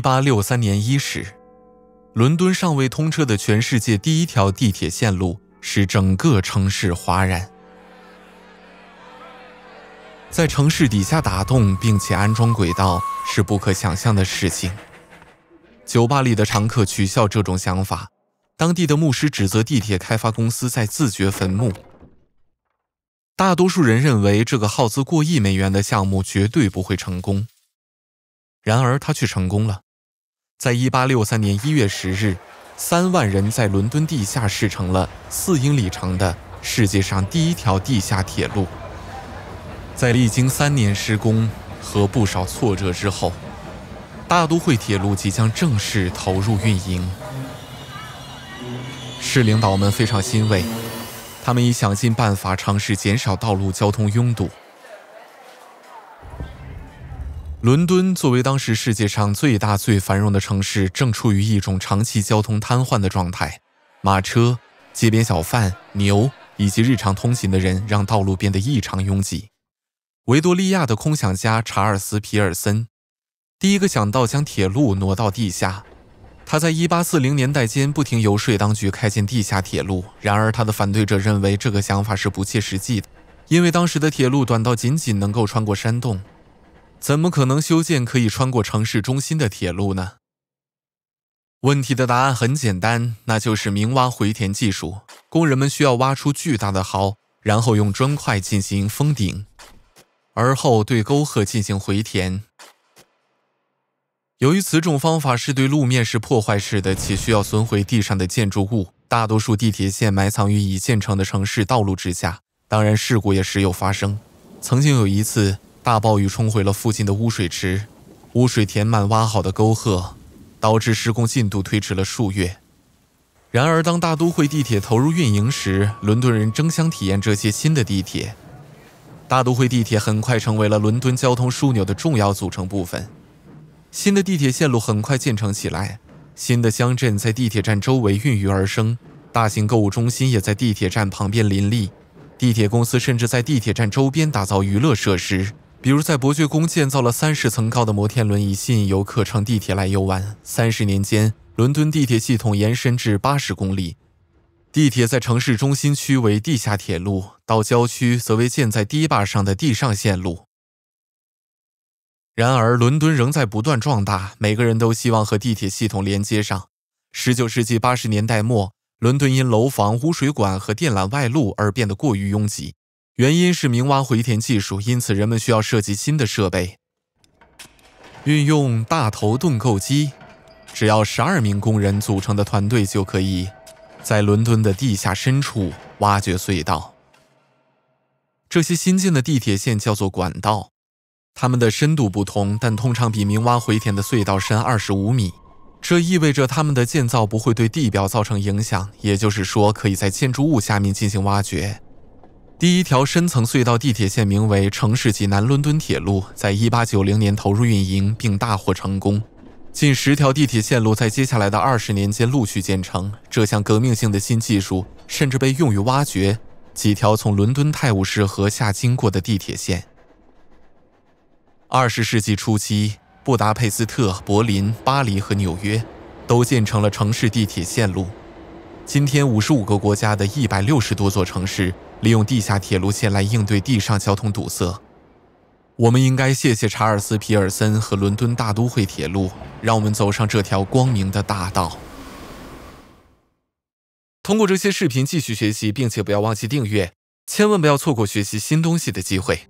1863年伊始，伦敦尚未通车的全世界第一条地铁线路使整个城市哗然。在城市底下打洞并且安装轨道是不可想象的事情。酒吧里的常客取笑这种想法，当地的牧师指责地铁开发公司在自掘坟墓。大多数人认为这个耗资过亿美元的项目绝对不会成功。然而它却成功了。在1863年1月10日，3万人在伦敦地下试乘了4英里长的世界上第一条地下铁路。在历经3年施工和不少挫折之后，大都会铁路即将正式投入运营。市领导们非常欣慰，他们已想尽办法尝试减少道路交通拥堵。伦敦作为当时世界上最大最繁荣的城市，正处于一种长期交通瘫痪的状态。马车、街边小贩、牛以及日常通勤的人让道路变得异常拥挤。维多利亚的空想家查尔斯·皮尔森第一个想到将铁路挪到地下。他在1840年代间不停游说当局开建地下铁路，然而他的反对者认为这个想法是不切实际的，因为当时的铁路短到仅仅能够穿过山洞，怎么可能修建可以穿过城市中心的铁路呢？问题的答案很简单，那就是明挖回填技术。工人们需要挖出巨大的壕，然后用砖块进行封顶，而后对沟壑进行回填。由于此种方法是对路面是破坏式的，且需要损毁地上的建筑物，大多数地铁线埋藏于已建成的城市道路之下，当然事故也时有发生。曾经有一次，大暴雨冲毁了附近的污水池，污水填满挖好的沟壑，导致施工进度推迟了数月。然而当大都会地铁投入运营时，伦敦人争相体验这些新的地铁。大都会地铁很快成为了伦敦交通枢纽的重要组成部分。新的地铁线路很快建成起来，新的乡镇在地铁站周围孕育而生，大型购物中心也在地铁站旁边林立。地铁公司甚至在地铁站周边打造娱乐设施，比如在伯爵宫建造了30层高的摩天轮，以吸引游客乘地铁来游玩。30年间，伦敦地铁系统延伸至80公里。地铁在城市中心区为地下铁路，到郊区则为建在堤坝上的地上线路。然而，伦敦仍在不断壮大，每个人都希望和地铁系统连接上。19世纪80年代末，伦敦因楼房、污水管和电缆外露而变得过于拥挤，原因是明挖回填技术，因此人们需要设计新的设备。运用大头盾构机，只要12名工人组成的团队就可以在伦敦的地下深处挖掘隧道。这些新建的地铁线叫做管道，它们的深度不同，但通常比明挖回填的隧道深25米。这意味着它们的建造不会对地表造成影响，也就是说，可以在建筑物下面进行挖掘。第一条深层隧道地铁线名为城市级南伦敦铁路，在1890年投入运营并大获成功。近10条地铁线路在接下来的20年间陆续建成。这项革命性的新技术甚至被用于挖掘几条从伦敦泰晤士河下经过的地铁线。20世纪初期，布达佩斯特、柏林、巴黎和纽约都建成了城市地铁线路。今天55个国家的160多座城市利用地下铁路线来应对地上交通堵塞。我们应该谢谢查尔斯·皮尔森和伦敦大都会铁路，让我们走上这条光明的大道。通过这些视频继续学习，并且不要忘记订阅，千万不要错过学习新东西的机会。